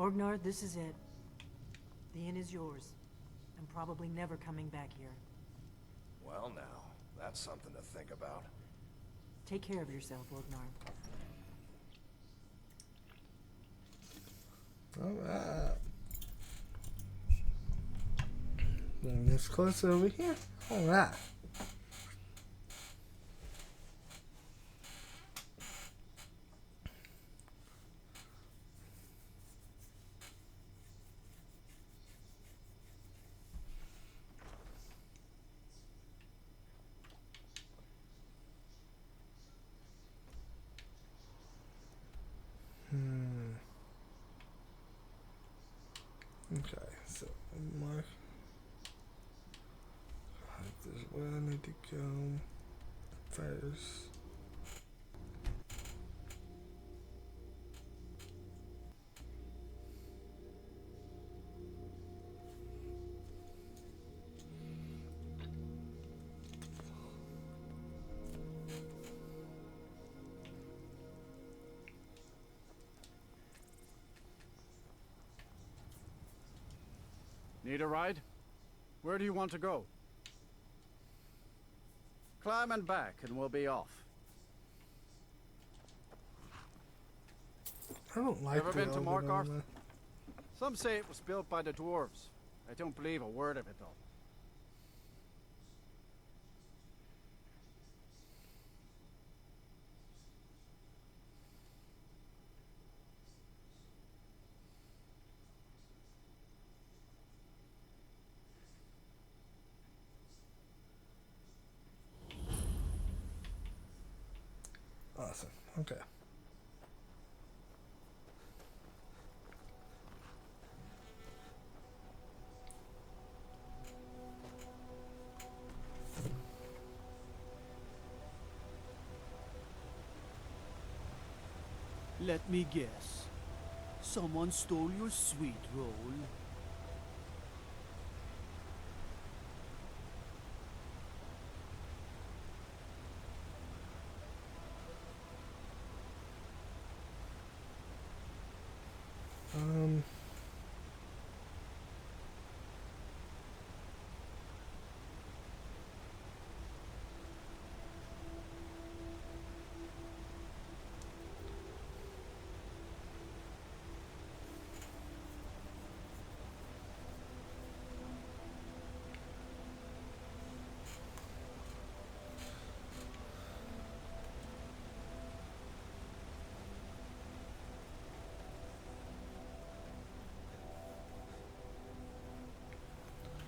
Orgnar, this is it. The inn is yours. I'm probably never coming back here. Well now, that's something to think about. Take care of yourself, Orgnar. Alright. Bring this closer over here. Alright. Okay, so mark. This is where I need to go first. Need a ride? Where do you want to go? Climb and back and we'll be off. I don't like Ever the been to oven Markarth? on there. Some say it was built by the dwarves. I don't believe a word of it though. Awesome. Okay. Let me guess. Someone stole your sweet roll. Um.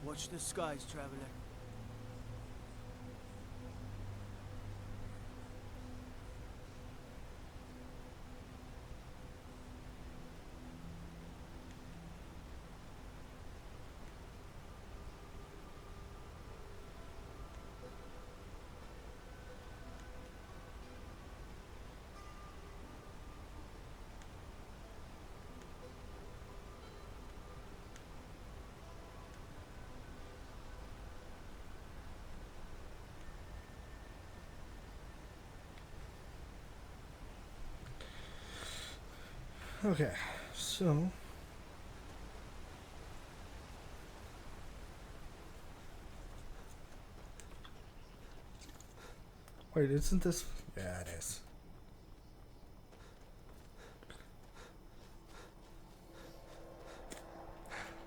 Watch the skies, traveler. Okay, so wait, isn't this? Yeah, it is.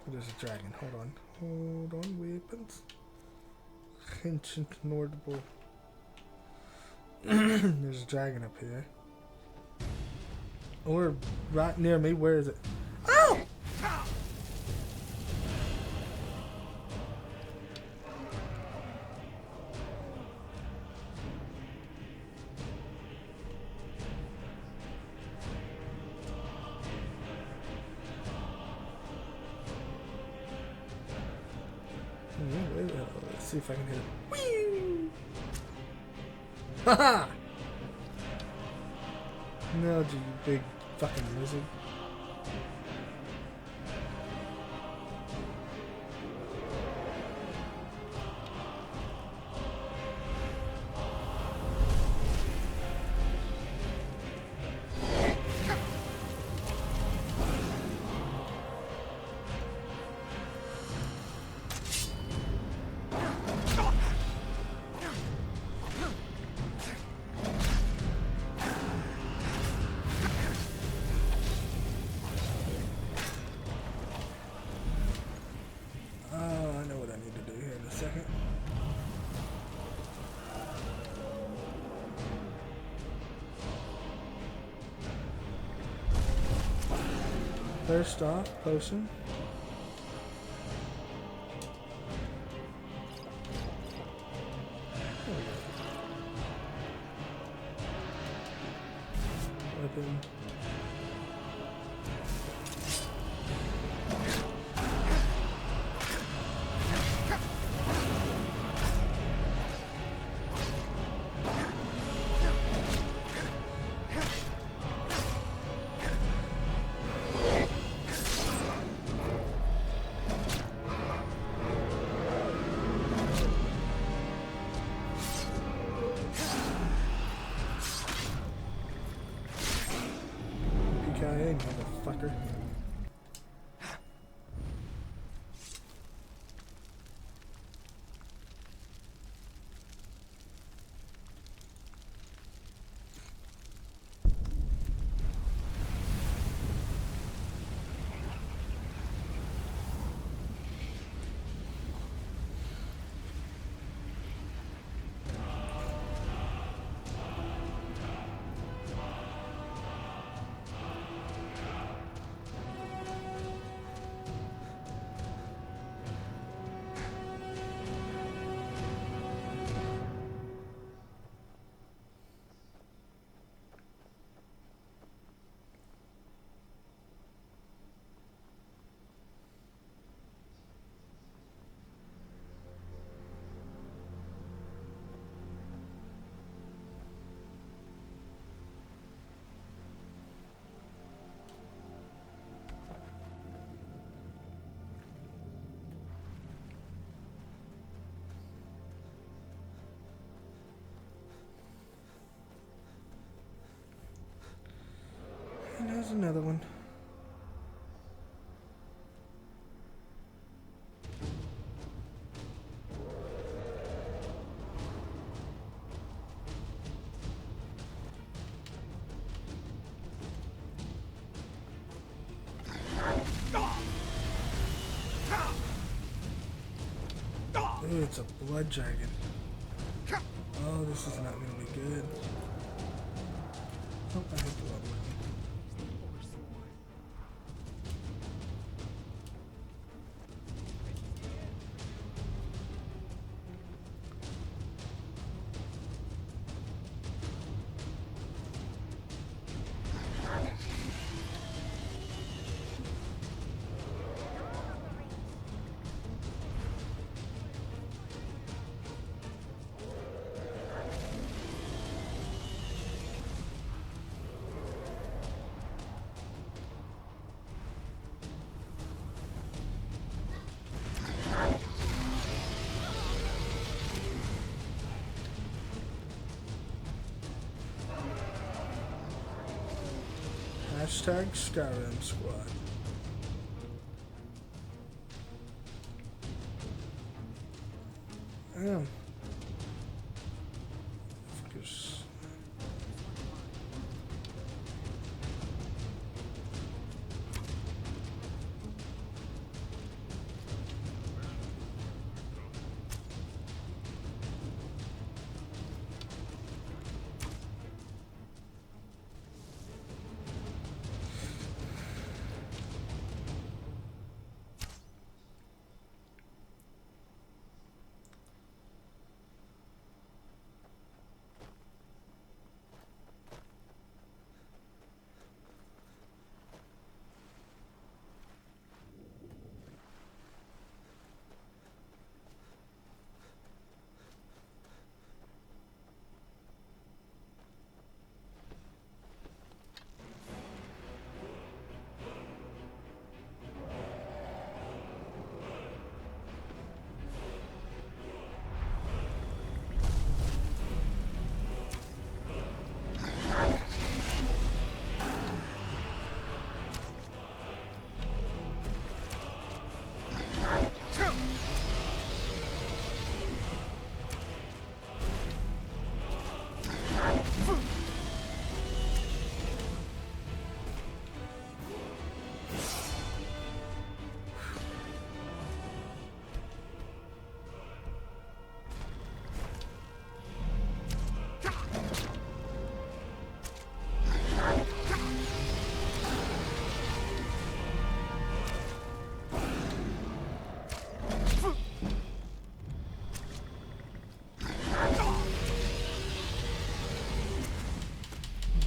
There's a dragon. Hold on, weapons. Ancient Nordable. There's a dragon up here. Or right near me. Where is it? Oh! Let's see if I can hit it. Whee! Haha! No, you big fucking lizard. second. First off, potion. Weapon. PKA, motherfucker. And there's another one. Ooh, it's a blood dragon. Oh, this is not gonna be good. Oh, I hit the wrong button. Hashtag Skyrim Squad. Focus.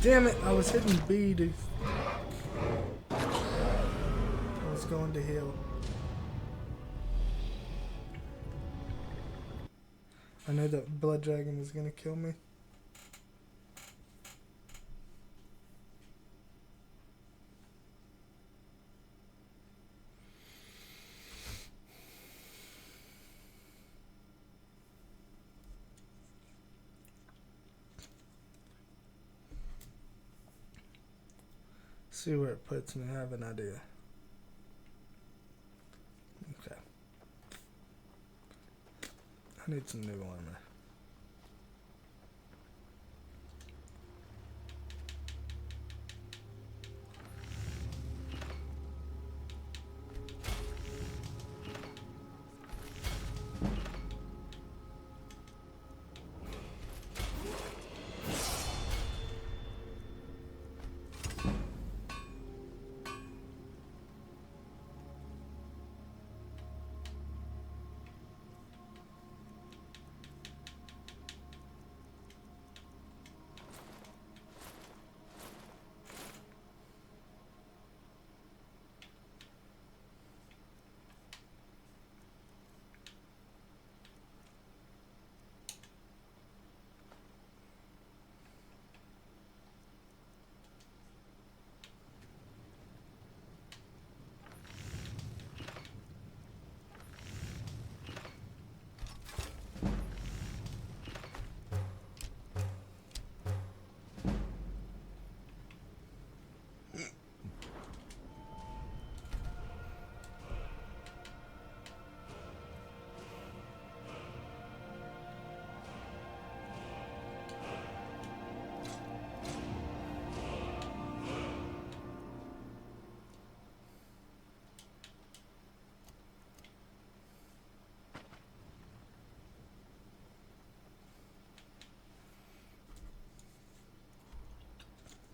Damn it, I was hitting B to... I was going to heal. I knew that blood dragon was gonna kill me. See where it puts me. I have an idea. Okay. I need some new armor.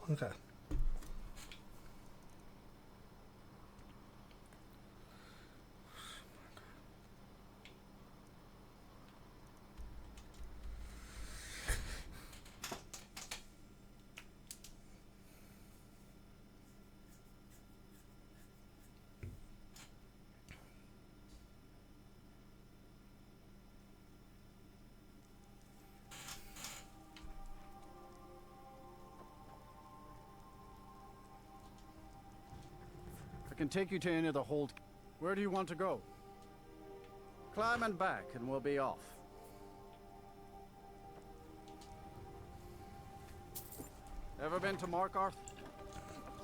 Okay. I can take you to any of the hold. Where do you want to go? Climb and back, and we'll be off. Ever been to Markarth?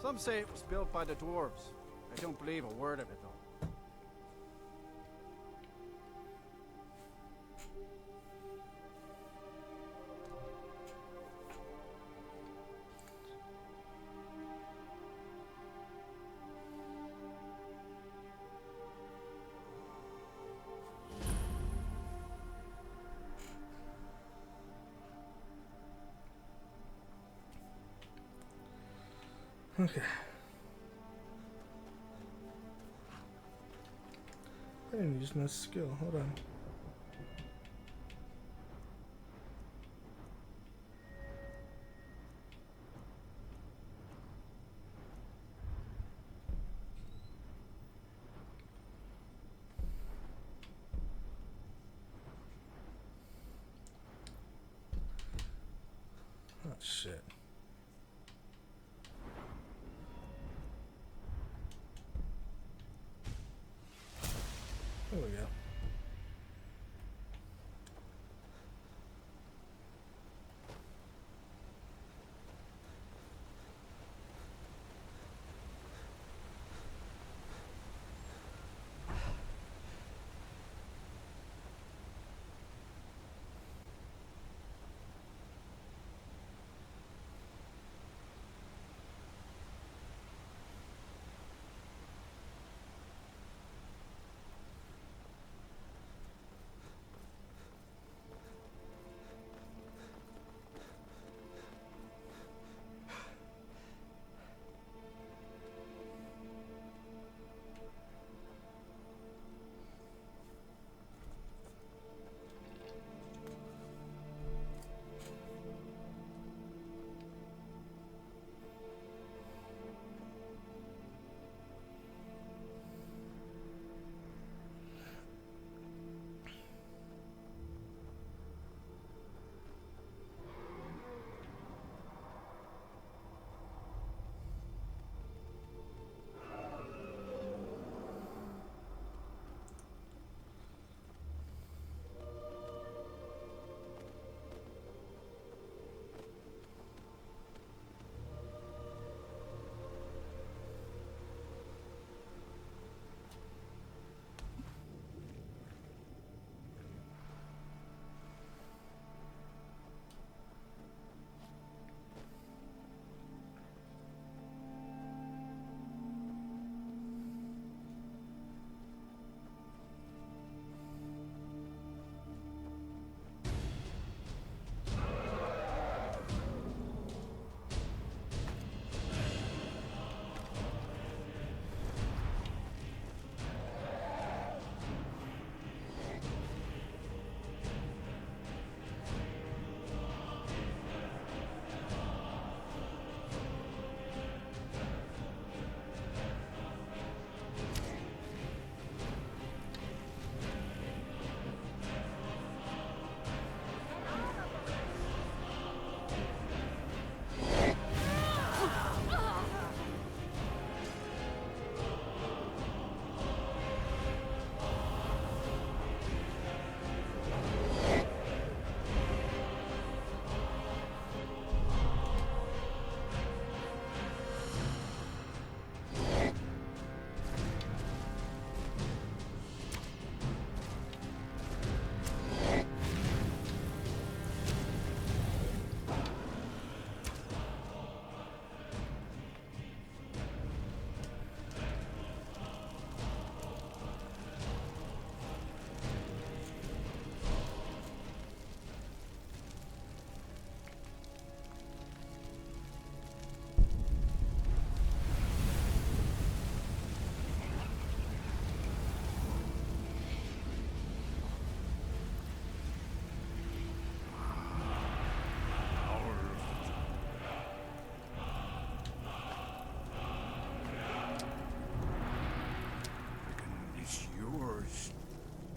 Some say it was built by the dwarves. I don't believe a word of it, though. Okay. I didn't use my skill. Hold on. Oh, shit. There we go.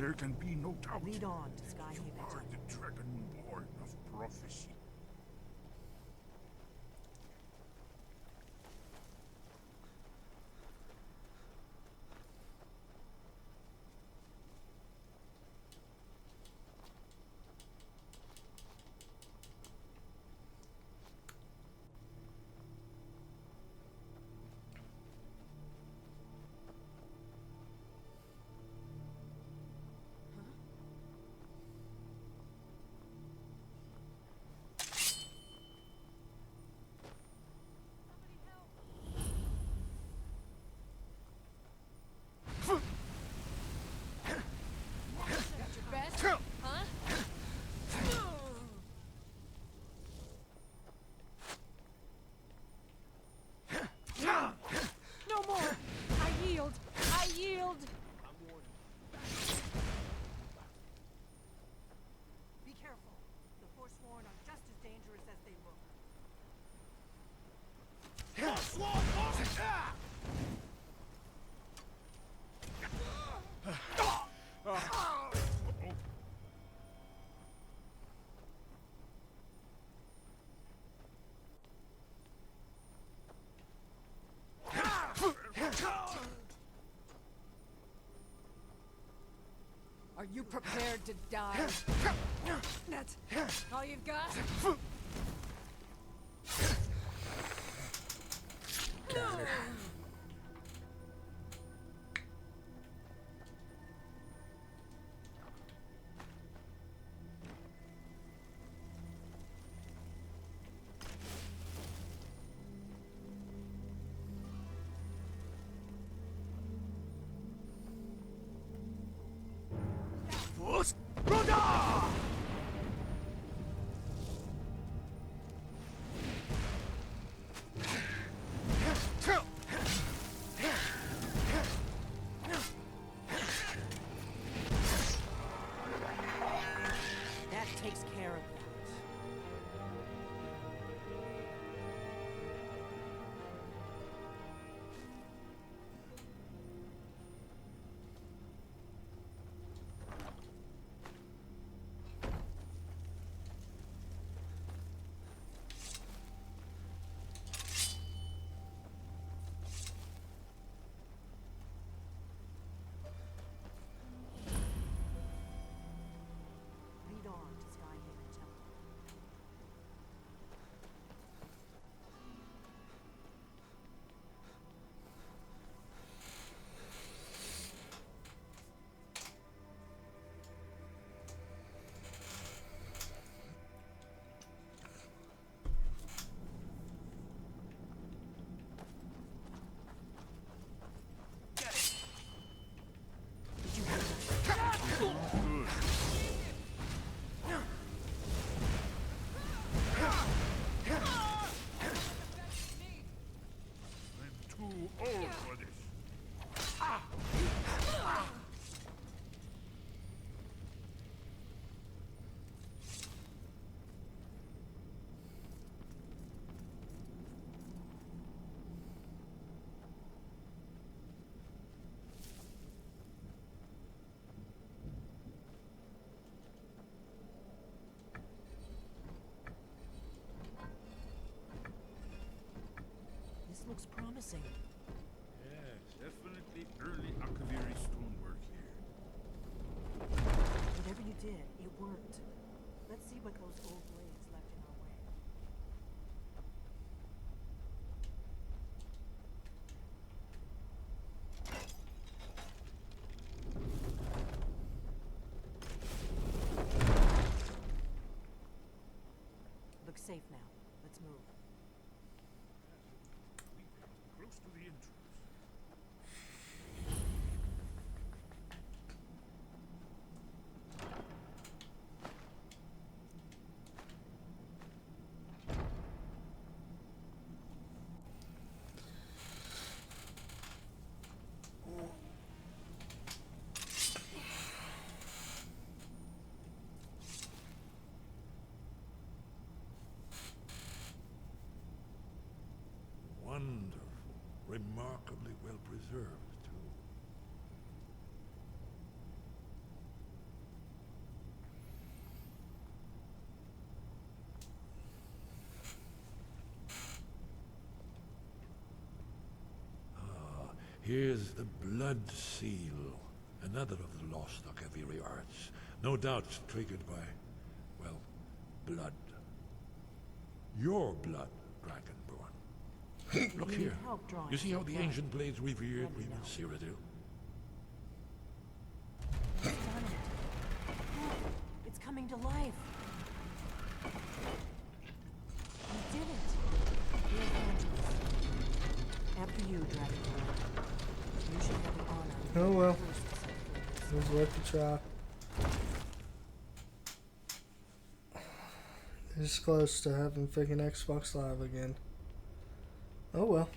There can be no doubt. Lead on to Skyhaven You are Temple. the Dragonborn of prophecy. No more! I yield! I yield! Be careful. The Forsworn are just as dangerous as they look. Are you prepared to die? That's all you've got? That takes care of that. Lead on to Skyhaven Temple. Did you hear that? I'm too old for this. This looks promising. Yes, definitely early Akaviri stonework here. Whatever you did, it worked. Let's see what those old blades left in our way. Looks safe now. Let's move. Close to the entrance. Wonderful. Remarkably well preserved, too. Here's the Blood Seal, another of the lost Akaviri arts. No doubt triggered by, well, blood. Your blood, Dragonborn. Look You here. need help drawing You see how some the blood. ancient blades revered Let me know. Cyrodiil? He's done it. Look, it's coming to life. You did it. The evangelist. After you, Dragonborn. You should have the honor. of Oh being well. the first to set foot It was worth a try. This close to having freaking Xbox Live again. Oh well.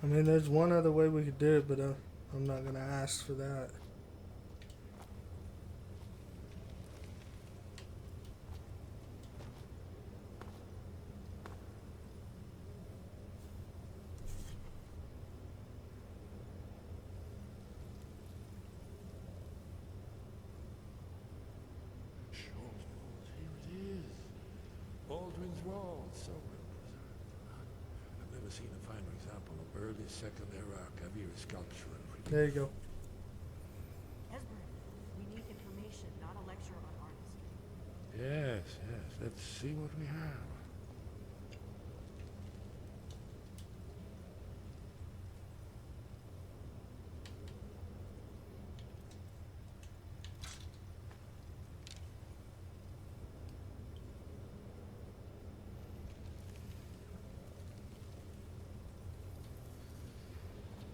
I mean, there's one other way we could do it, but I'm not gonna ask for that. Here it is. Baldwin's Wall, so well preserved. I've never seen a finer example of early Second Era Akaviri sculpture. There you go. Esbern, we need information, not a lecture on artistry. Yes, yes. Let's see what we have.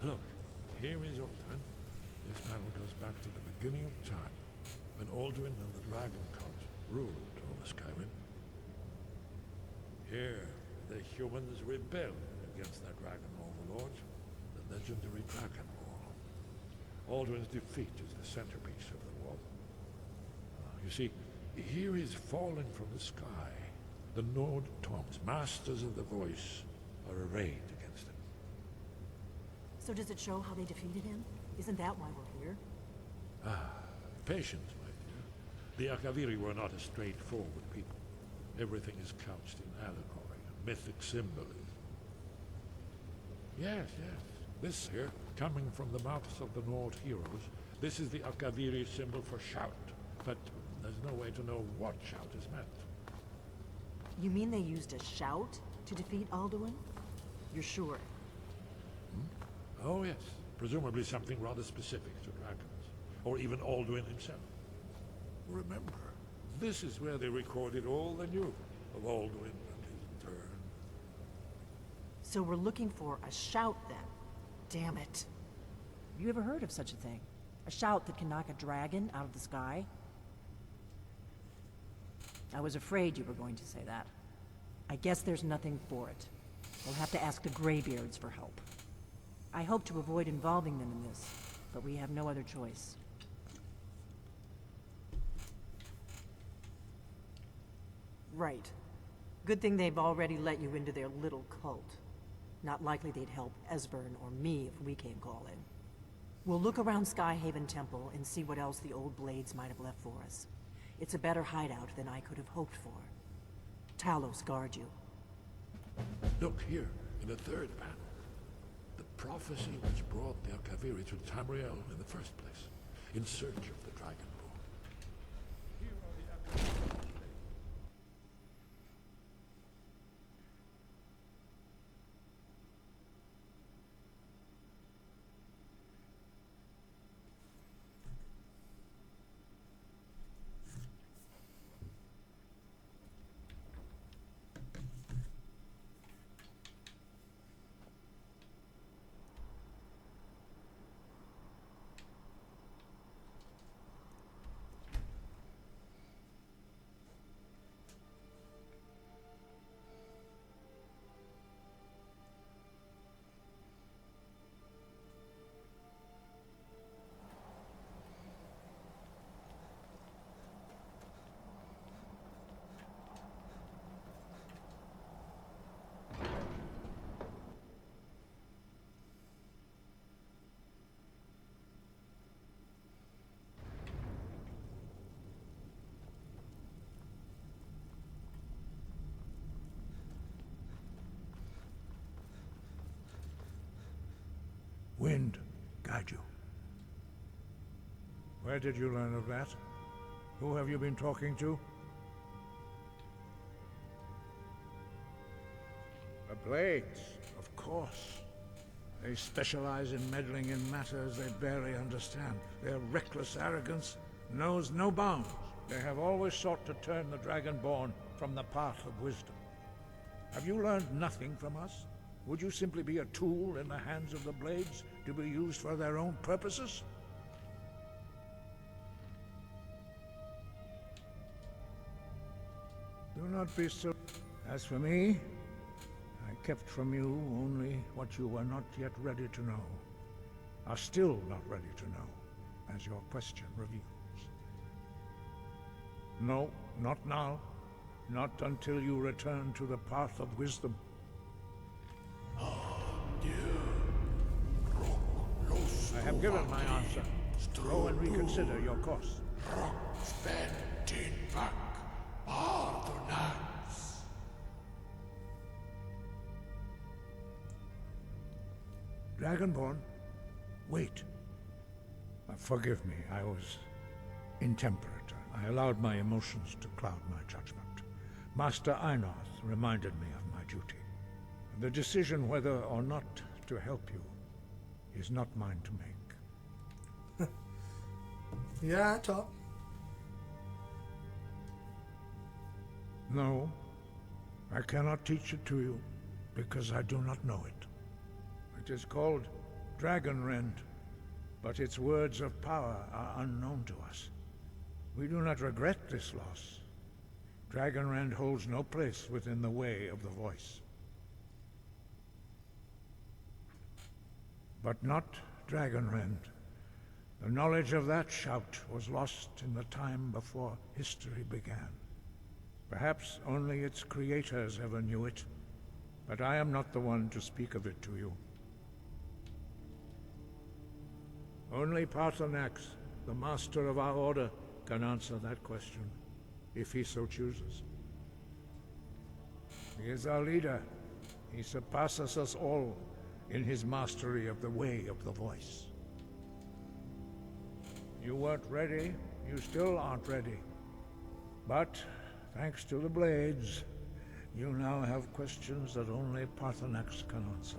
Look, here is Alduin. This panel goes back to the beginning of time, when Alduin and the Dragon Cult ruled over Skyrim. Here, the humans rebelled against their dragon overlord, the legendary Dragon Wall. Alduin's defeat is the centerpiece of the wall. You see, here is falling from the sky. The Nord Toms, masters of the voice, are arrayed against him. So does it show how they defeated him? Isn't that why we're here? Patience, my dear. The Akaviri were not a straightforward people. Everything is couched in allegory and mythic symbolism. Yes, yes. This here, coming from the mouths of the Nord heroes, this is the Akaviri symbol for shout. But there's no way to know what shout is meant. You mean they used a shout to defeat Alduin? You're sure? Oh, yes. Presumably something rather specific to dragons. Or even Alduin himself. Remember, this is where they recorded all they knew of Alduin and his turn. So we're looking for a shout then. Damn it. Have you ever heard of such a thing? A shout that can knock a dragon out of the sky? I was afraid you were going to say that. I guess there's nothing for it. We'll have to ask the Greybeards for help. I hope to avoid involving them in this, but we have no other choice. Right. Good thing they've already let you into their little cult. Not likely they'd help Esbern or me if we came calling. We'll look around Skyhaven Temple and see what else the old blades might have left for us. It's a better hideout than I could have hoped for. Talos guard you. Look here, in the third panel. The prophecy which brought the Akaviri to Tamriel in the first place, in search of the Dragonborn. Here are the Akaviri. wind guide you. Where did you learn of that? Who have you been talking to? The Blades, of course. They specialize in meddling in matters they barely understand. Their reckless arrogance knows no bounds. They have always sought to turn the Dragonborn from the path of wisdom. Have you learned nothing from us? Would you simply be a tool in the hands of the Blades to be used for their own purposes? Do not be so... As for me, I kept from you only what you were not yet ready to know. Are still not ready to know, as your question reveals. No, not now. Not until you return to the path of wisdom. I have given my answer. Go and reconsider your course. Dragonborn, wait. Forgive me, I was intemperate. I allowed my emotions to cloud my judgment. Master Einarth reminded me of my duty. The decision whether or not to help you is not mine to make. Yeah, I talk. No, I cannot teach it to you because I do not know it. It is called Dragonrend, but its words of power are unknown to us. We do not regret this loss. Dragonrend holds no place within the way of the voice. But not Dragonrend. The knowledge of that shout was lost in the time before history began. Perhaps only its creators ever knew it, but I am not the one to speak of it to you. Only Paarthurnax, the master of our order, can answer that question, if he so chooses. He is our leader. He surpasses us all in his mastery of the way of the voice. You weren't ready. You still aren't ready. But, thanks to the Blades, you now have questions that only Paarthurnax can answer.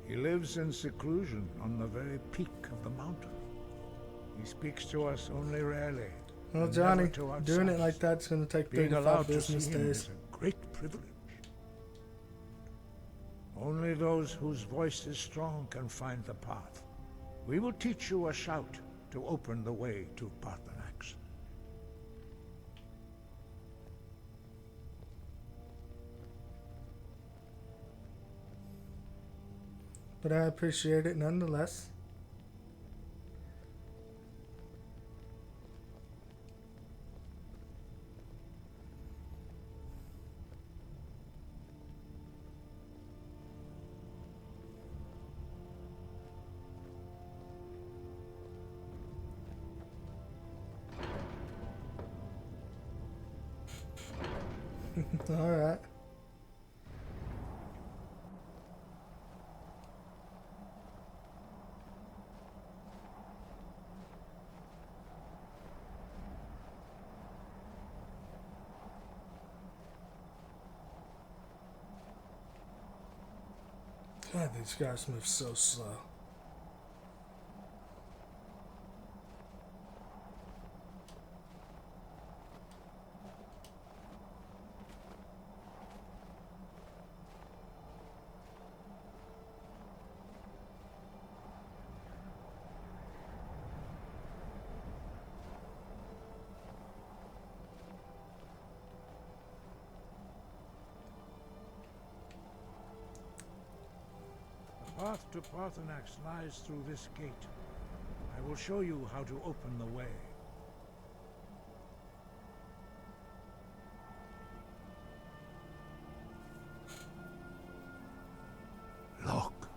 He lives in seclusion on the very peak of the mountain. He speaks to us only rarely. Well, and Johnny, never to doing it outsiders. like that's going to take Being 35 allowed to business see him days. is a great privilege. Only those whose voice is strong can find the path. We will teach you a shout to open the way to Paarthurnax. But I appreciate it nonetheless. All right. God, these guys move so slow. The path to Paarthurnax lies through this gate. I will show you how to open the way. Look.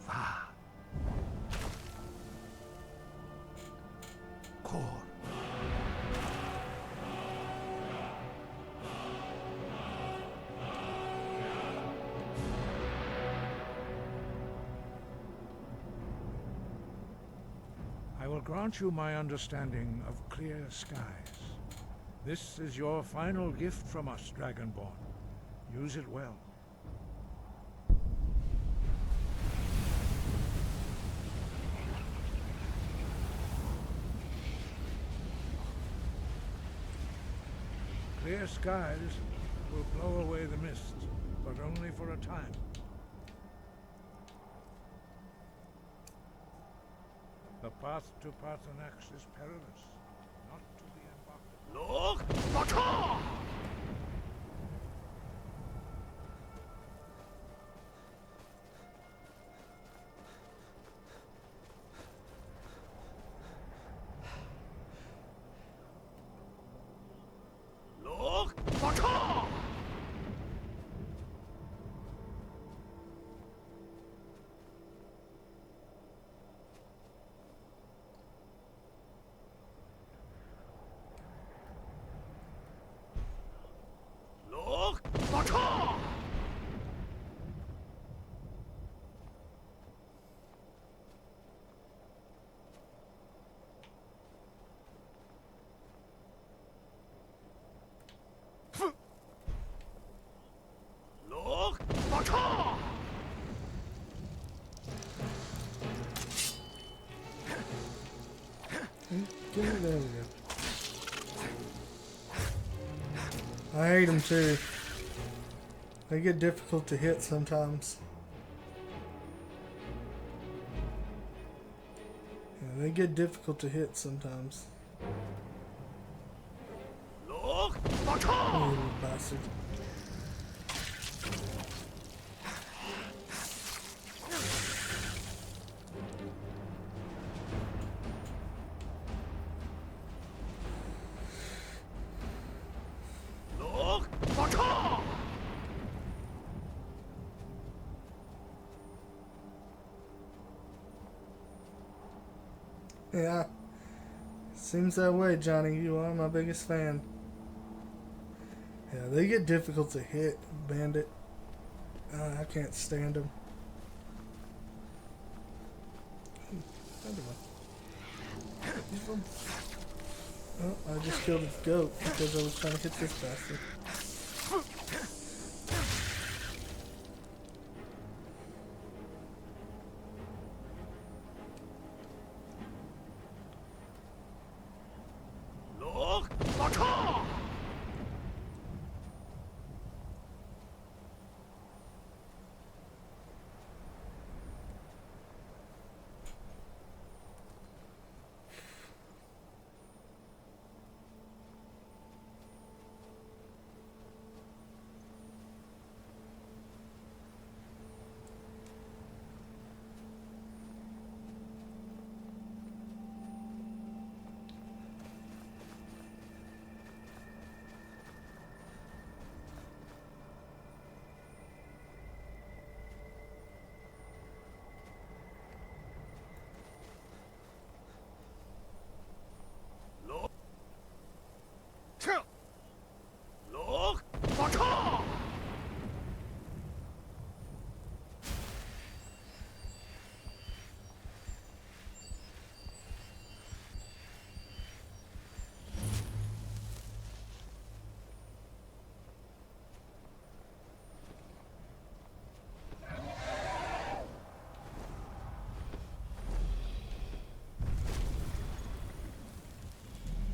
Va. Kor. will grant you my understanding of clear skies. This is your final gift from us, Dragonborn. Use it well. Clear skies will blow away the mist, but only for a time. The path to Parthenax is perilous, not to be embarked. Look! Bata! Look! Bata! Look! Bata! Look! Bata! Get it out of here. I hate them too. They get difficult to hit sometimes. Yeah, they get difficult to hit sometimes. Look! You Bata! little bastard. Look! Bata! Yeah. Seems that way, Johnny. You are my biggest fan. Yeah, they get difficult to hit, Bandit. I can't stand them. Oh, I just killed a goat because I was trying to hit this bastard. Look! Bata! Look! Bata!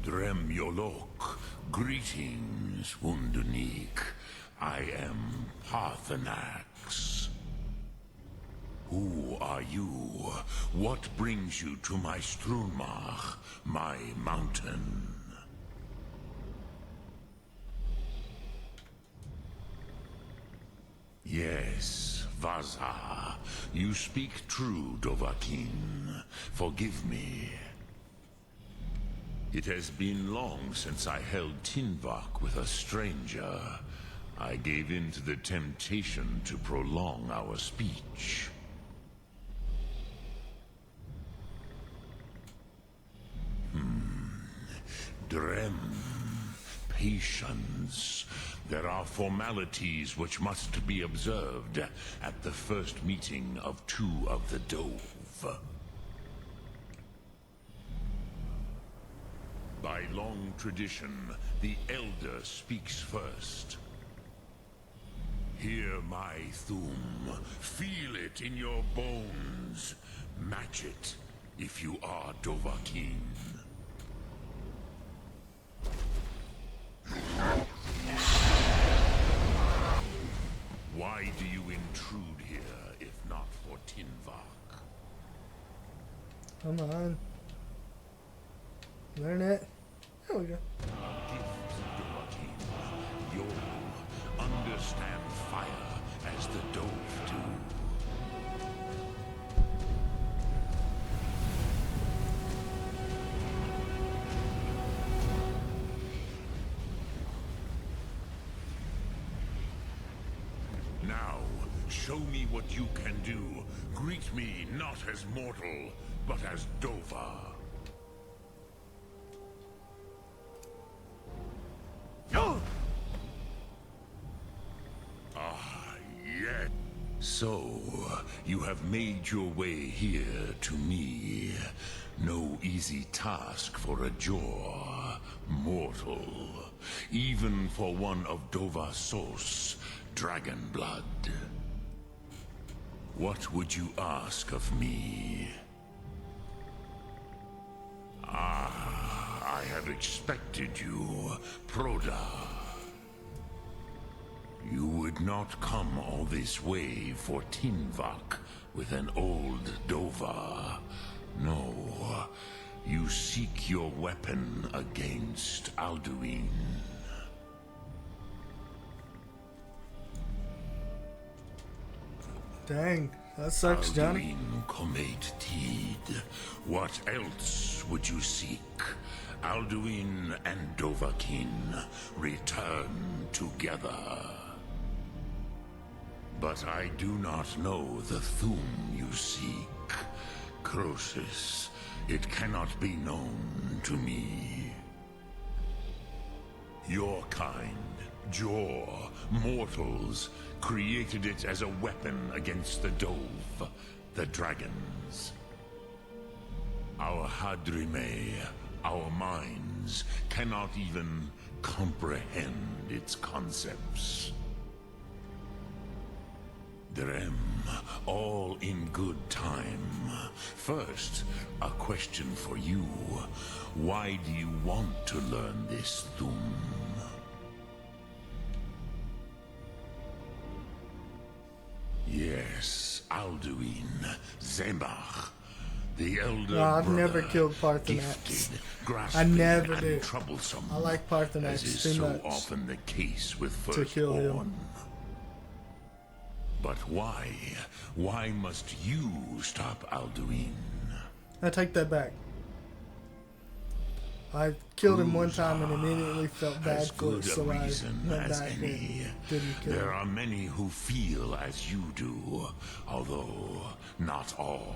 Drem Yolok, greetings, Wundunik. I am Parthenax. Who are you? What brings you to my Strunmach, my mountain? Yes, Vaza. You speak true, Dovahkiin. Forgive me. It has been long since I held Tinvak with a stranger. I gave in to the temptation to prolong our speech. Drem. Patience. There are formalities which must be observed at the first meeting of two of the Dove. By long tradition, the Elder speaks first. Hear my Thum. Feel it in your bones. Match it if you are Dovahkiin. Why do you intrude here if not for Tinvak? Come on. Learn it. There we go. Gift, Dovahkiin. You understand fire as the Dove do. Now, show me what you can do. Greet me not as mortal, but as Dova. Yes. So, you have made your way here to me. No easy task for a Jor, mortal. Even for one of Dova Sos, dragon blood. What would you ask of me? I have expected you, Proda. You would not come all this way for Tinvak with an old Dova. No, you seek your weapon against Alduin. Dang, that sucks, Johnny. Alduin Comate Tid. What else would you seek? Alduin and Dovahkiin return together. But I do not know the Thum you seek. Croesus, it cannot be known to me. Your kind, Jor, mortals, created it as a weapon against the Dove, the dragons. Our Hadrime, our minds, cannot even comprehend its concepts. Drem, all in good time. First, a question for you. Why do you want to learn this Thum? Yes, Alduin, Zemach, the elder No, I've brother, never killed Parthenax. gifted, I grasping, never and did. troublesome. I like Parthenax as is too so much often the case with to kill him. Firstborn. But why? Why must you stop Alduin? I take that back. I killed him one time and immediately felt bad As for it, good a so I reason went as back any. and didn't kill There him. are many who feel as you do, although not all.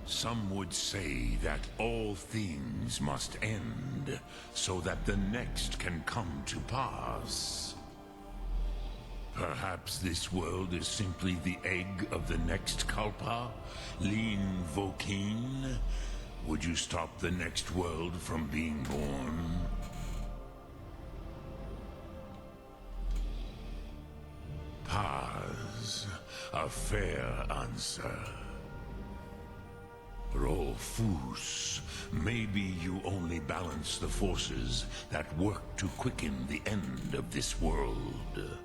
Some would say that all things must end, so that the next can come to pass. Perhaps this world is simply the egg of the next Kalpa, Lean Vokeen. Would you stop the next world from being born? Paz, a fair answer. Rolfus, maybe you only balance the forces that work to quicken the end of this world.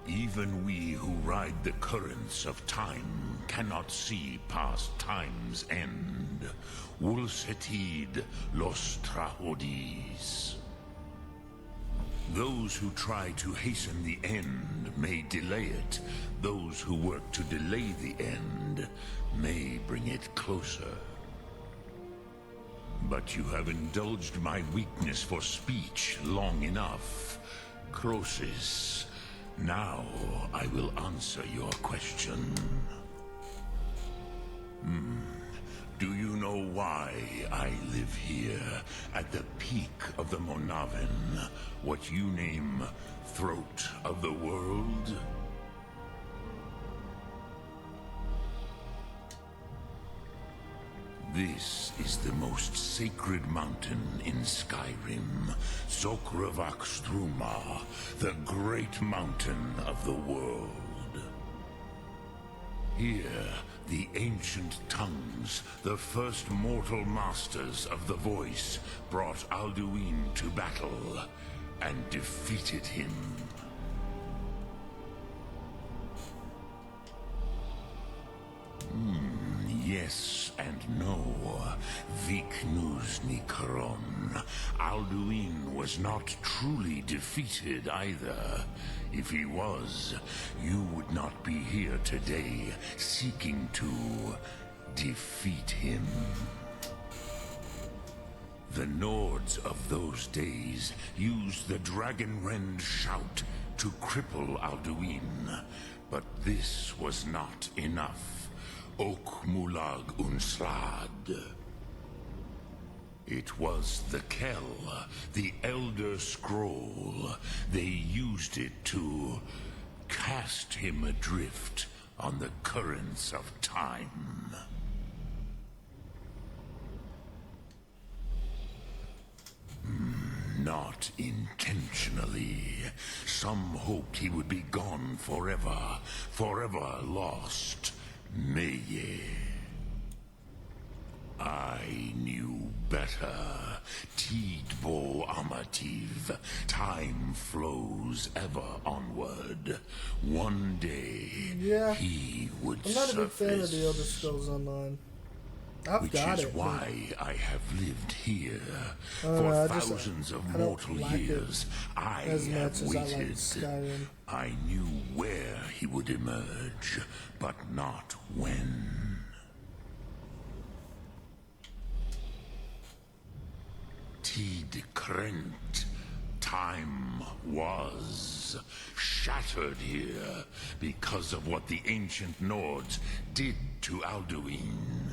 Even we who ride the currents of time cannot see past time's end. Wulsetid los trahodis. Those who try to hasten the end may delay it. Those who work to delay the end may bring it closer. But you have indulged my weakness for speech long enough. Croesus, now I will answer your question. Do you know why I live here, at the peak of the Monavin, what you name Throat of the World? This is the most sacred mountain in Skyrim, Sokravakstruma, the great mountain of the world. Here, the ancient tongues, the first mortal masters of the voice, brought Alduin to battle and defeated him. Yes and no. Viknusni Karon. Alduin was not truly defeated either. If he was, you would not be here today seeking to defeat him. The Nords of those days used the Dragonrend shout to cripple Alduin, but this was not enough. Ok Mulag Unslad. It was the Kell, the Elder Scroll. They used it to cast him adrift on the currents of time. Not intentionally. Some hoped he would be gone forever, forever lost. Meye. I knew better. Tidbo Amativ. Time flows ever onward. One day, he would I'm not a big fan of surface. the Elder Scrolls Online. I've Which got is it. why I have lived here know, for I thousands of I don't mortal like it years. I as much have as I like waited. Skyrim. I knew where he would emerge, but not when. Tid Krent. Time was shattered here because of what the ancient Nords did to Alduin.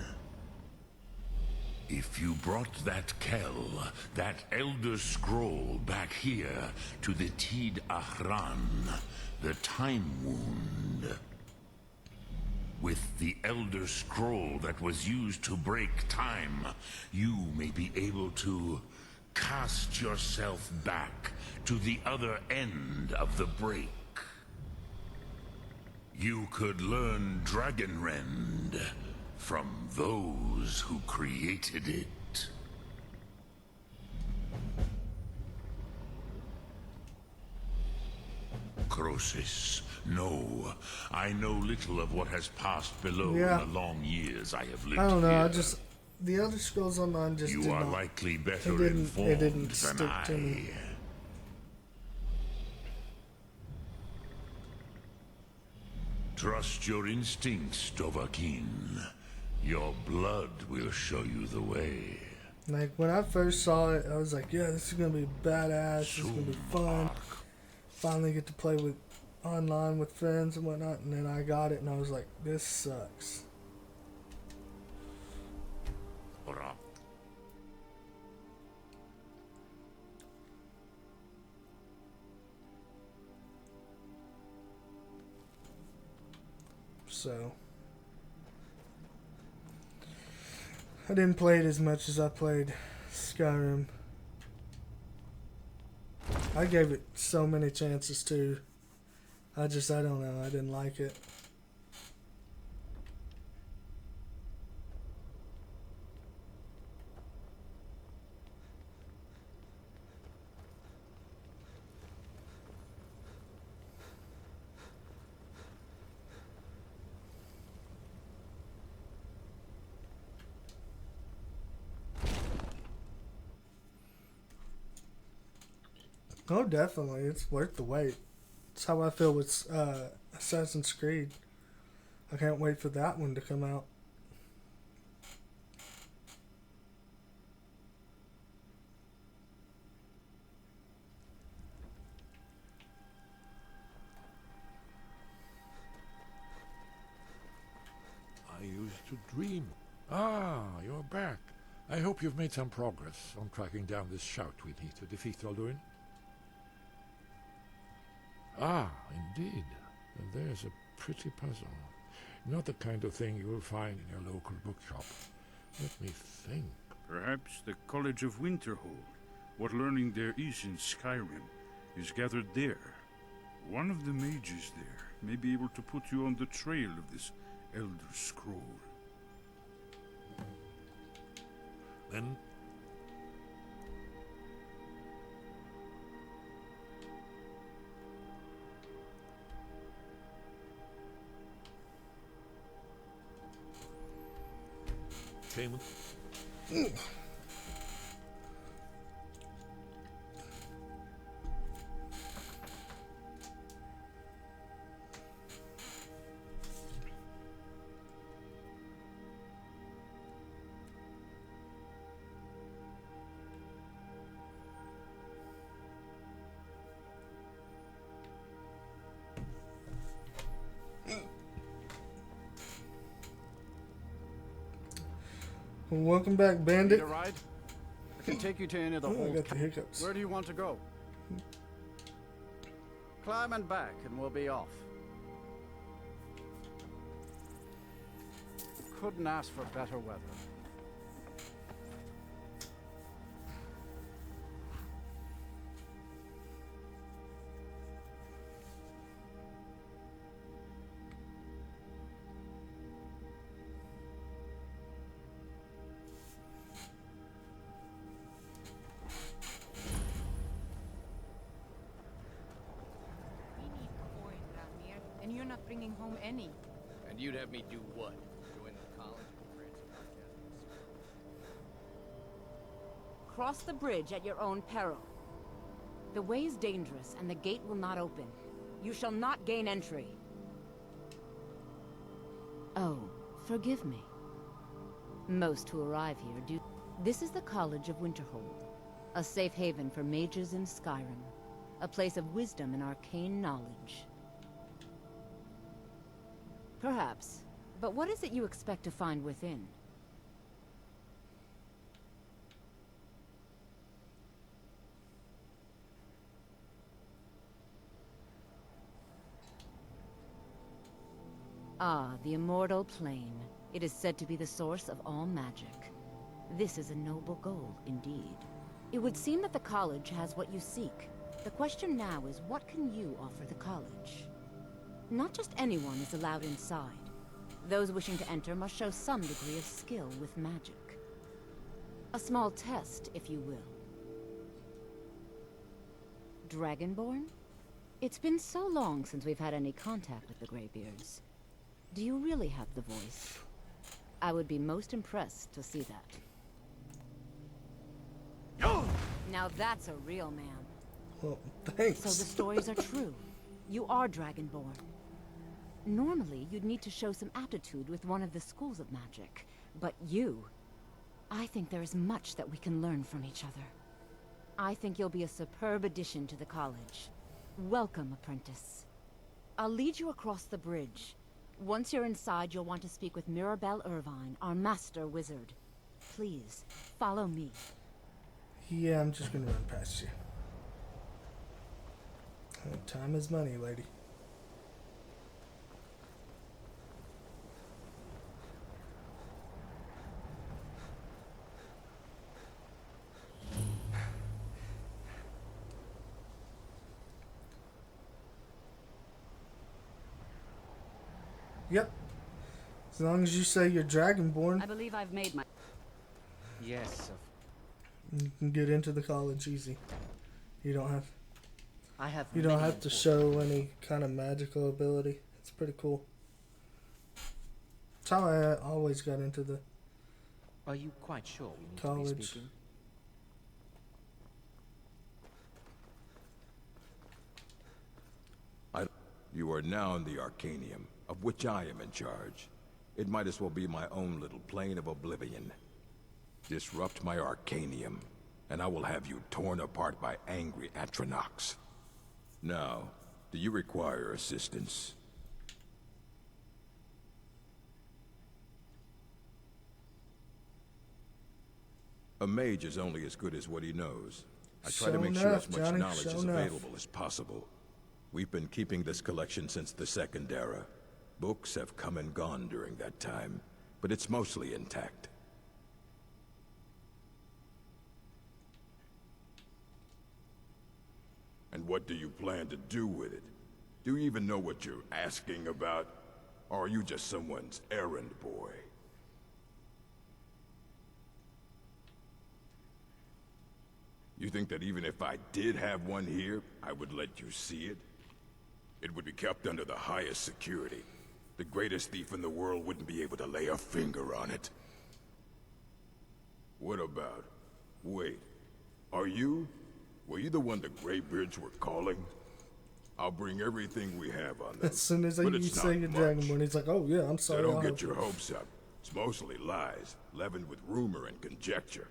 If you brought that Kell, that Elder Scroll back here to the Tid Ahran, the Time Wound, with the Elder Scroll that was used to break time, you may be able to cast yourself back to the other end of the break. You could learn Dragonrend from those who created it. Croesus, no. I know little of what has passed below in the long years I have lived I don't know. here. I just the Elder Scrolls Online just You did are not. likely better It didn't informed stick than I. to me. Trust your instincts, Dovahkiin. Your blood will show you the way. Like when I first saw it, I was like, "Yeah, this is gonna be badass. This is gonna be fun. Finally get to play with online with friends and whatnot." And then I got it, and I was like, "This sucks." So I didn't play it as much as I played Skyrim. I gave it so many chances too. I don't know. I didn't like it. Oh, definitely. It's worth the wait. It's how I feel with Assassin's Creed. I can't wait for that one to come out. I used to dream. Ah, you're back. I hope you've made some progress on tracking down this shout we need to defeat Alduin. Ah, indeed. And there's a pretty puzzle. Not the kind of thing you'll find in your local bookshop. Let me think. Perhaps the College of Winterhold. What learning there is in Skyrim is gathered there. One of the mages there may be able to put you on the trail of this Elder Scroll. Then Shaman. Welcome back, Need Bandit. a ride? I can take you to any of the Oh, I hold. got the hiccups. Where do you want to go? Climb and back, and we'll be off. Couldn't ask for better weather. We need coin down here, and you're not bringing home any. And you'd have me do what? Join the college? Cross the bridge at your own peril. The way is dangerous, and the gate will not open. You shall not gain entry. Oh, forgive me. Most who arrive here do... This is the College of Winterhold, a safe haven for mages in Skyrim, a place of wisdom and arcane knowledge. Perhaps, but what is it you expect to find within? Ah, the immortal plane. It is said to be the source of all magic. This is a noble goal, indeed. It would seem that the college has what you seek. The question now is, what can you offer the college? Not just anyone is allowed inside. Those wishing to enter must show some degree of skill with magic. A small test, if you will. Dragonborn? It's been so long since we've had any contact with the Greybeards. Do you really have the voice? I would be most impressed to see that. Now that's a real man. Well, thanks. So the stories are true. You are Dragonborn. Normally, you'd need to show some aptitude with one of the schools of magic. But you... I think there is much that we can learn from each other. I think you'll be a superb addition to the college. Welcome, apprentice. I'll lead you across the bridge. Once you're inside, you'll want to speak with Mirabelle Irvine, our master wizard. Please, follow me. Yeah, I'm just gonna run past you. Time is money, lady. Yep. As long as you say you're Dragonborn, I believe I've made my... Yes, you can get into the college easy. You don't have I have. you don't have to show any kind of magical ability. It's pretty cool. That's how I always got into the Are you quite sure we need to college. be speaking? You are now in the Arcanium, of which I am in charge. It might as well be my own little plane of oblivion. Disrupt my Arcanium, and I will have you torn apart by angry Atronachs. Now, do you require assistance? A mage is only as good as what he knows. I try to Show make sure enough, as much Johnny, knowledge show is enough. available as possible. We've been keeping this collection since the Second Era. Books have come and gone during that time, but it's mostly intact. And what do you plan to do with it? Do you even know what you're asking about? Or are you just someone's errand boy? You think that even if I did have one here, I would let you see it? It would be kept under the highest security. The greatest thief in the world wouldn't be able to lay a finger on it. What about... Wait. Were you the one the Greybeards were calling? I'll bring everything we have on them. As soon as you say your Dragonborn, he's like, oh yeah, I'm sorry. So don't get your hopes up. It's mostly lies, leavened with rumor and conjecture.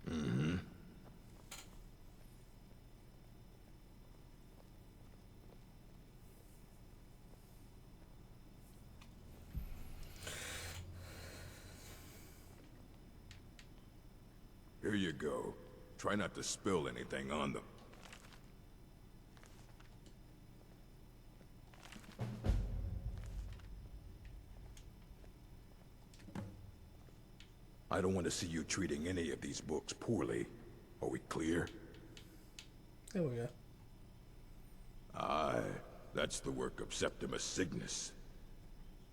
Mm-hmm. Here you go. Try not to spill anything on them. I don't want to see you treating any of these books poorly. Are we clear? There we go. Aye, that's the work of Septimus Cygnus.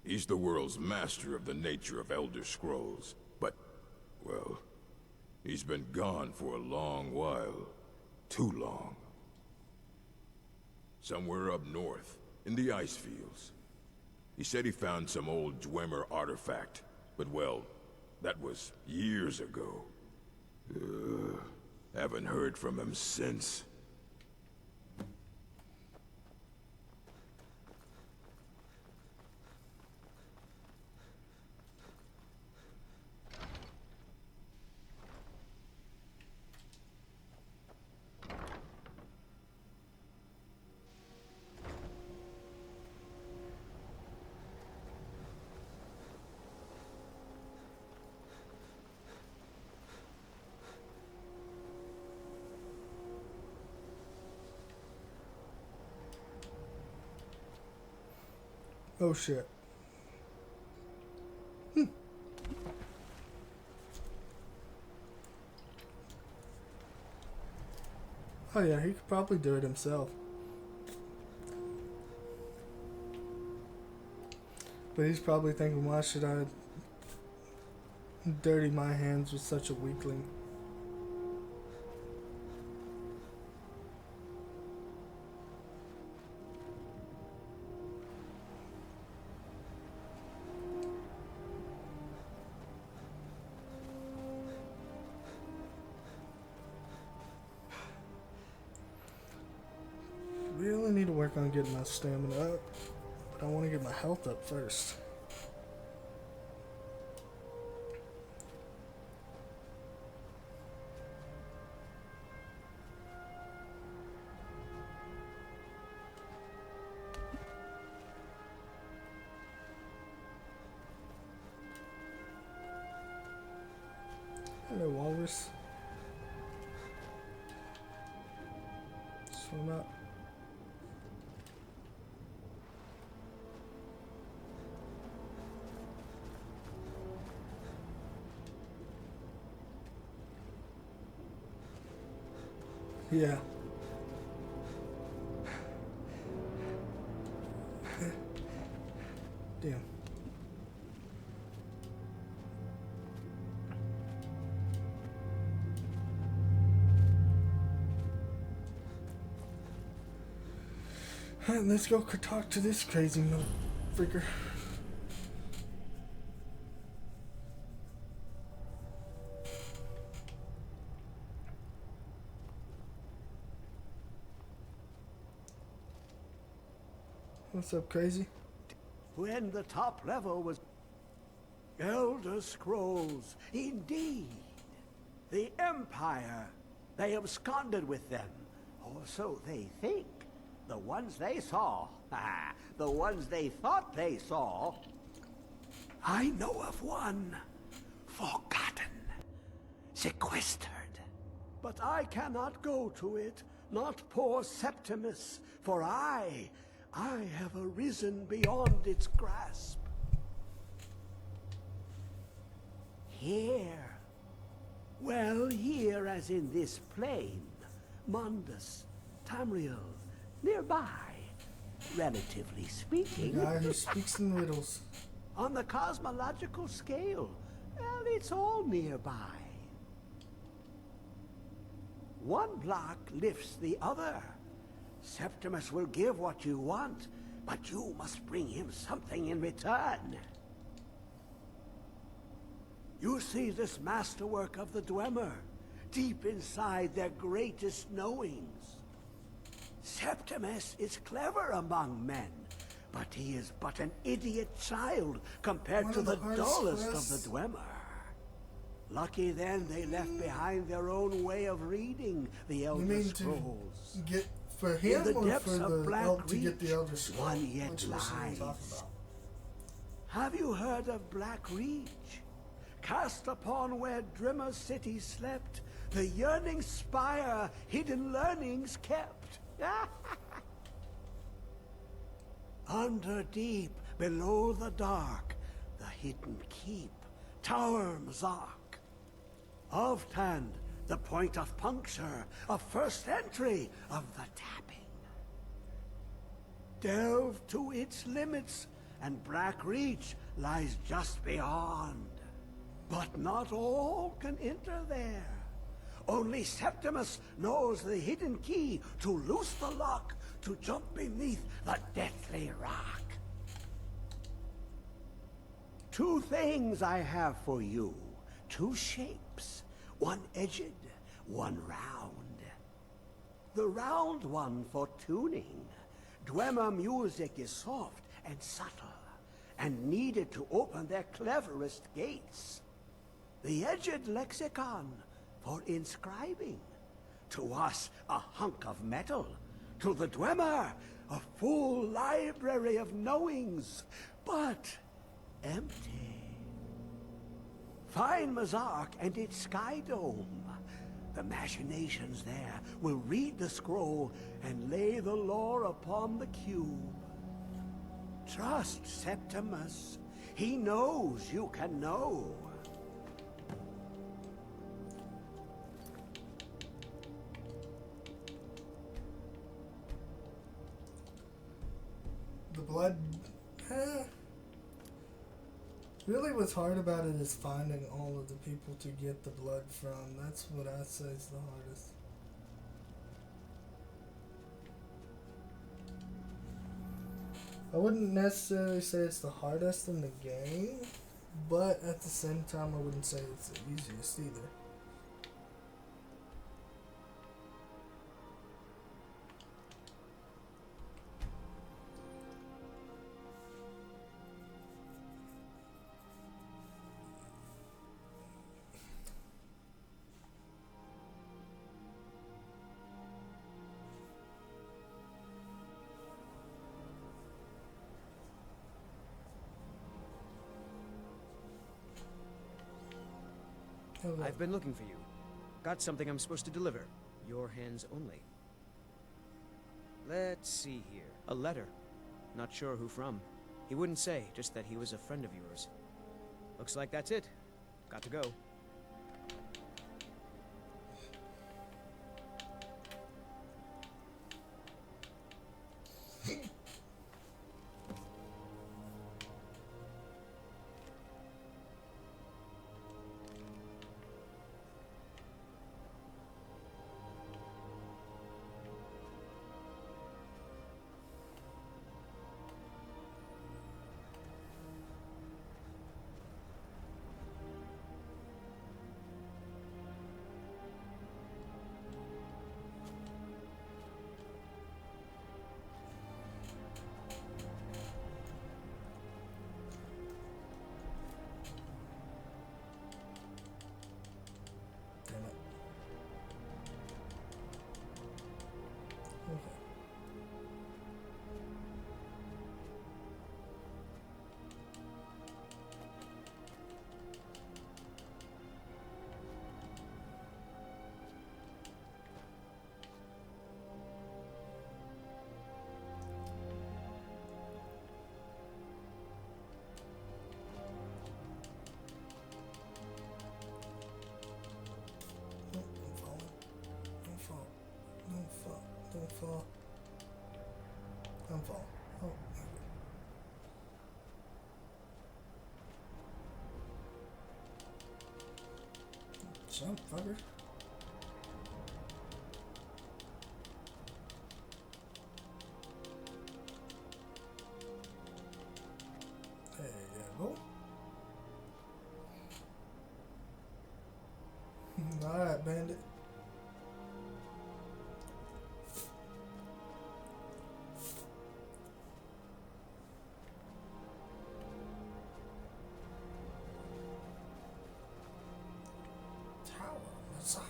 He's the world's master of the nature of Elder Scrolls, but, well, he's been gone for a long while. Too long. Somewhere up north, in the ice fields. He said he found some old Dwemer artifact, but well, that was years ago. Haven't heard from him since. Oh shit. Oh yeah, he could probably do it himself. But he's probably thinking, why should I dirty my hands with such a weakling? Really need to work on getting my stamina up, but I want to get my health up first. Hello, walrus. Swim up. Yeah. Damn. Alright, let's go talk to this crazy motherfucker. What's up, crazy? When the top level was Elder Scrolls, indeed. The Empire, they absconded with them, or so they think. The ones they saw, the ones they thought they saw. I know of one, forgotten, sequestered. But I cannot go to it, not poor Septimus, for I have arisen beyond its grasp. Here, well, here as in this plain, Mundus, Tamriel, nearby, relatively The speaking. guy who speaks in riddles. On the cosmological scale, well, it's all nearby. One block lifts the other. Septimus will give what you want, but you must bring him something in return. You see this masterwork of the Dwemer, deep inside their greatest knowings. Septimus is clever among men, but he is but an idiot child compared One to of the the hardest dullest of quests. the Dwemer. Lucky then they left behind their own way of reading the You Elder mean Scrolls. to get for In him the or depths for of the Black to get the Reach, Elder Scroll? one yet Which was he lies. talking about? Have you heard of Black Reach? Cast upon where Drimmer City slept, the yearning spire hidden learnings kept. Under deep, below the dark, the hidden keep, Tower Mazark. Of Tand, the point of puncture, of first entry of the tapping. Delve to its limits, and Black Reach lies just beyond. But not all can enter there. Only Septimus knows the hidden key to loose the lock, to jump beneath the deathly rock. Two things I have for you. Two shapes. One edged, one round. The round one for tuning. Dwemer music is soft and subtle, and needed to open their cleverest gates. The edged lexicon for inscribing. To us, a hunk of metal. To the Dwemer, a full library of knowings, but empty. Find Mazark and its sky dome. The machinations there will read the scroll and lay the lore upon the cube. Trust Septimus. He knows you can know. The blood. Really, what's hard about it is finding all of the people to get the blood from. That's what I say is the hardest. I wouldn't necessarily say it's the hardest in the game, but at the same time, I wouldn't say it's the easiest either. Hello. I've been looking for you. Got something I'm supposed to deliver. Your hands only. Let's see here. A letter. Not sure who from. He wouldn't say, just that he was a friend of yours. Looks like that's it. Got to go. Jump, fucker. There you go. Alright, bandit. Tower Mazak.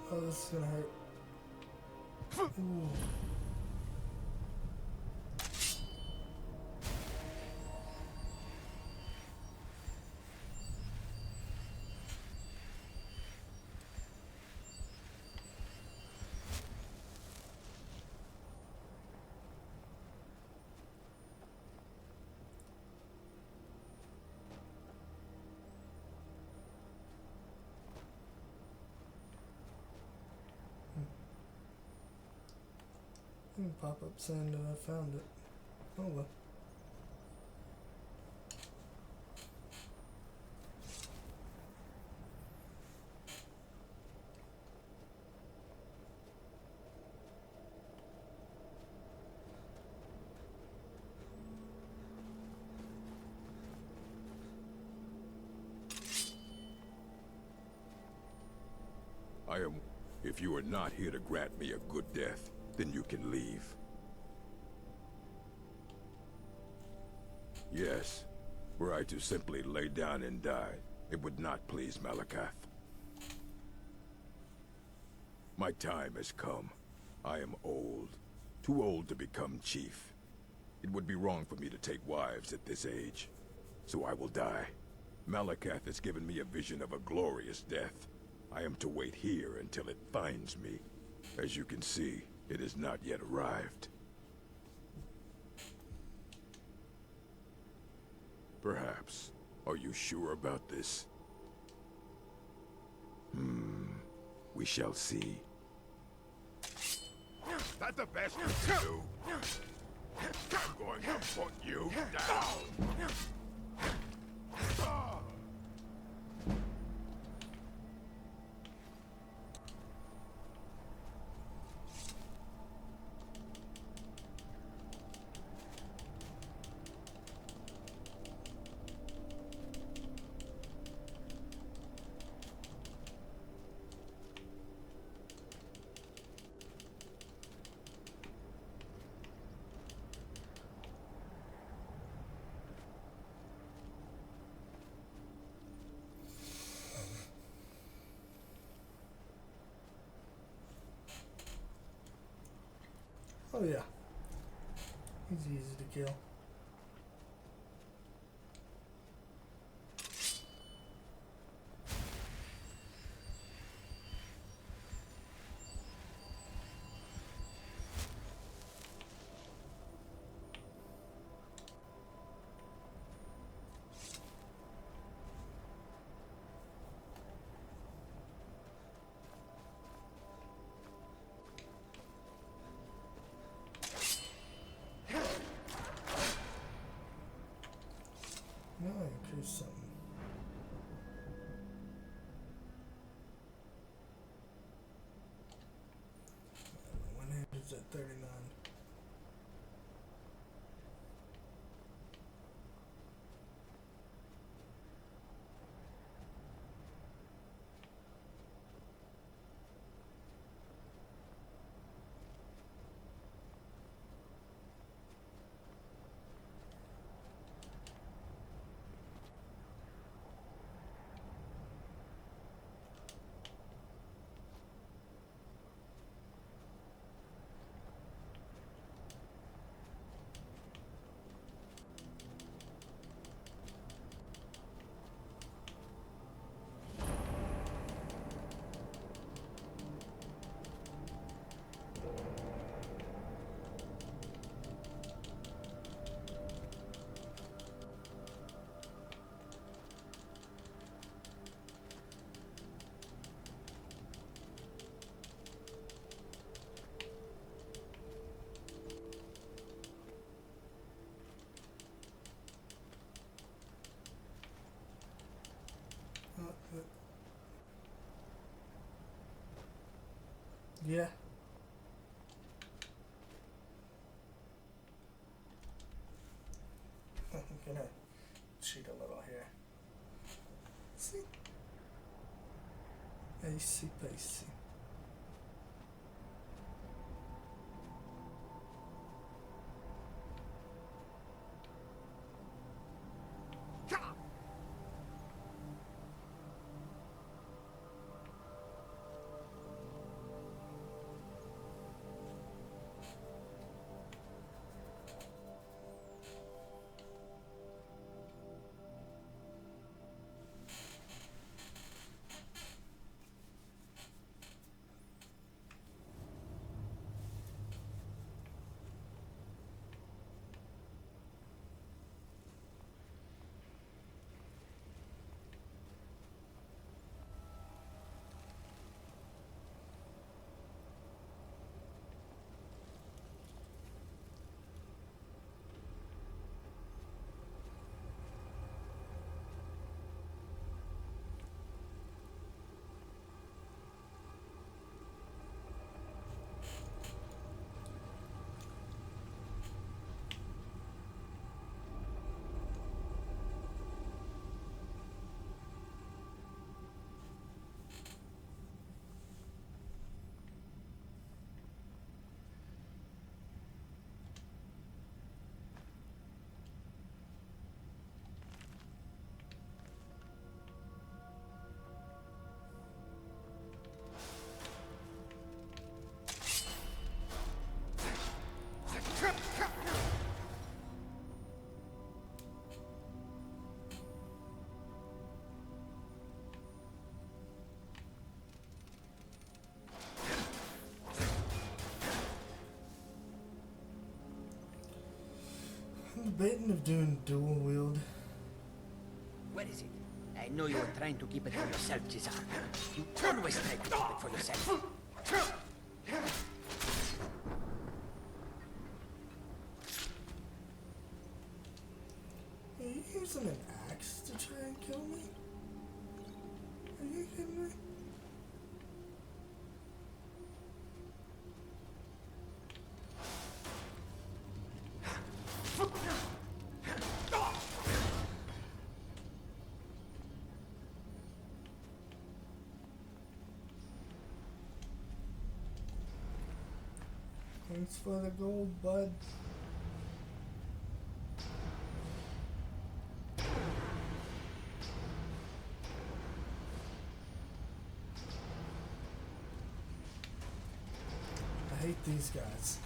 Oh, this is gonna hurt. Ooh. Pop up saying that I found it. Oh well. If you are not here to grant me a good death, then you can leave. Yes, were I to simply lay down and die, it would not please Malakath. My time has come. I am old. Too old to become chief. It would be wrong for me to take wives at this age. So I will die. Malakath has given me a vision of a glorious death. I am to wait here until it finds me. As you can see, it has not yet arrived. Perhaps. Are you sure about this? We shall see. That the best you can do? I'm going to put you down. Oh yeah. He's easy to kill. Now I increase something. One hand is at 39. Yeah. I'm gonna cheat a little here. See? Easy peasy. I'm debating of doing dual wield. Where is it? I know you were trying to keep it for yourself, Cesar. You always try to keep it for yourself. Are you using an axe to try and kill me? Are you kidding me? Thanks for the gold, bud. I hate these guys.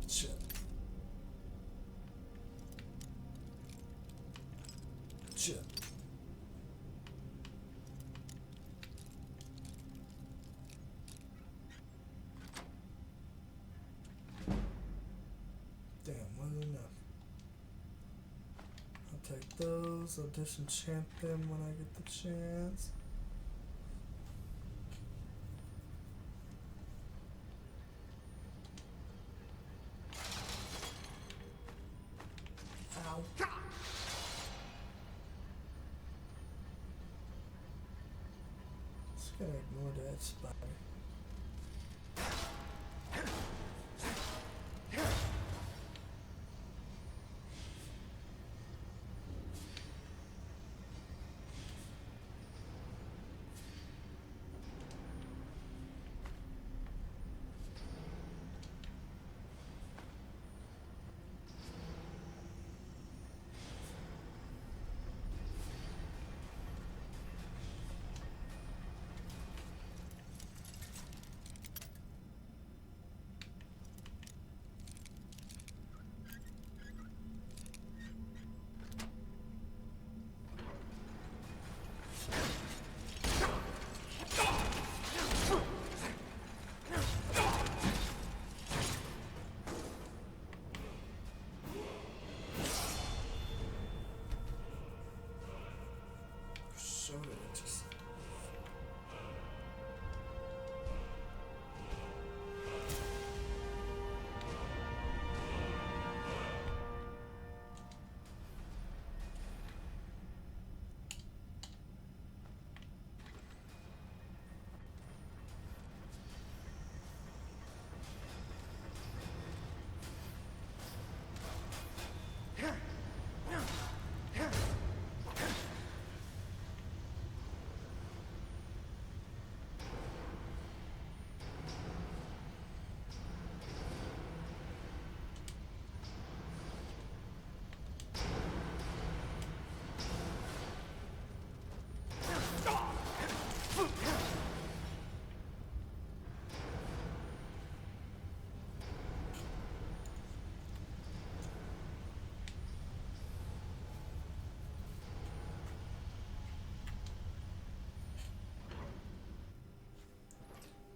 Shit. Shit. Damn, wasn't enough. I'll take those. I'll disenchant them when I get the chance. Ow. Just gonna ignore that spider.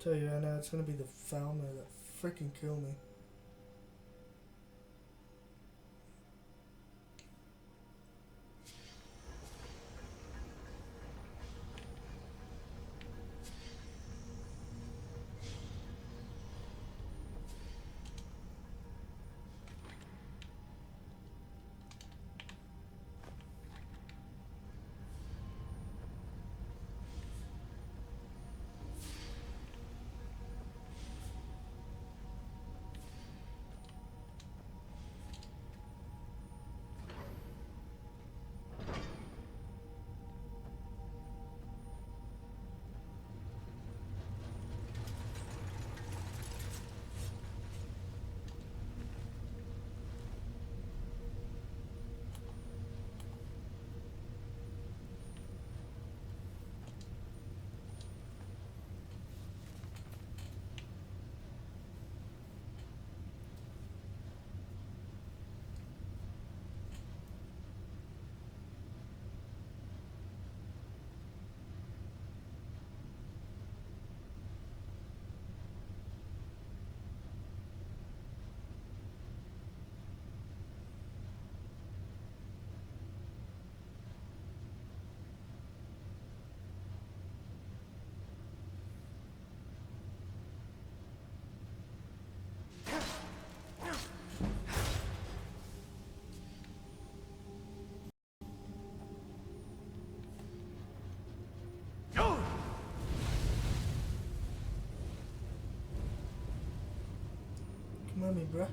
Tell you right now, it's gonna be the Falmer that freaking kill me. Come at me, bruh.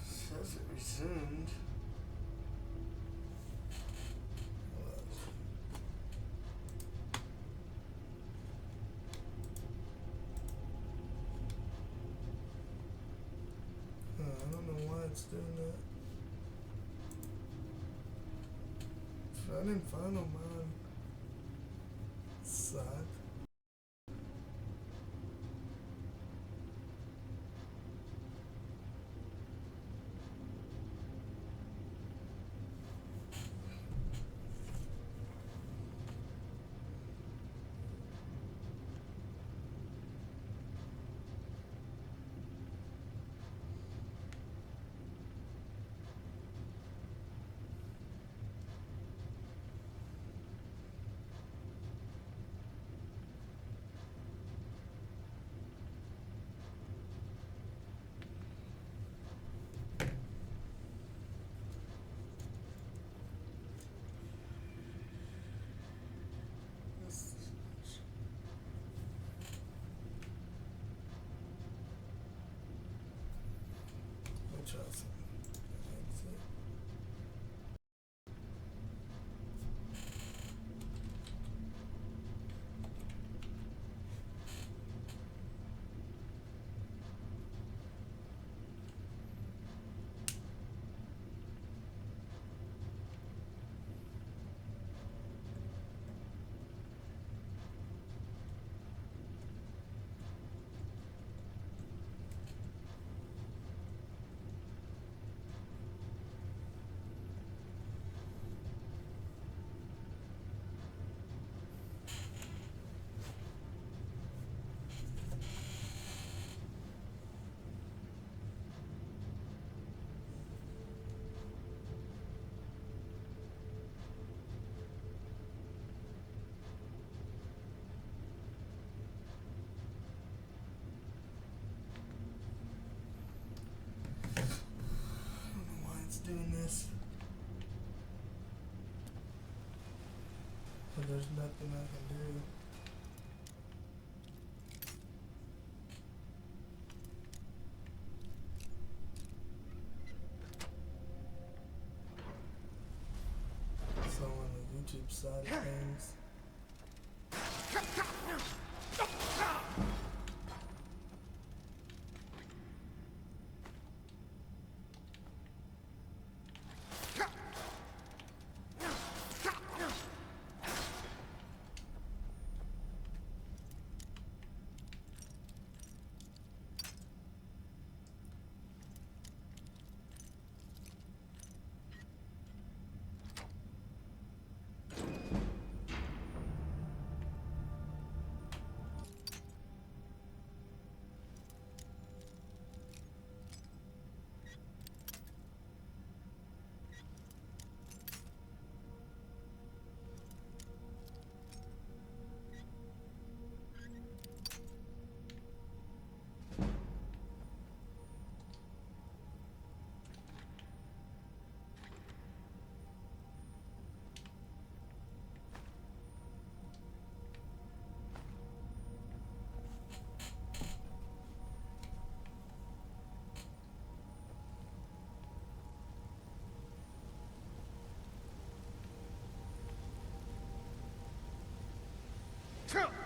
Says it resumed. I don't know why it's doing that. Running final man. Sad. Trust. doing this. But there's nothing I can do. So on the YouTube side of things. True.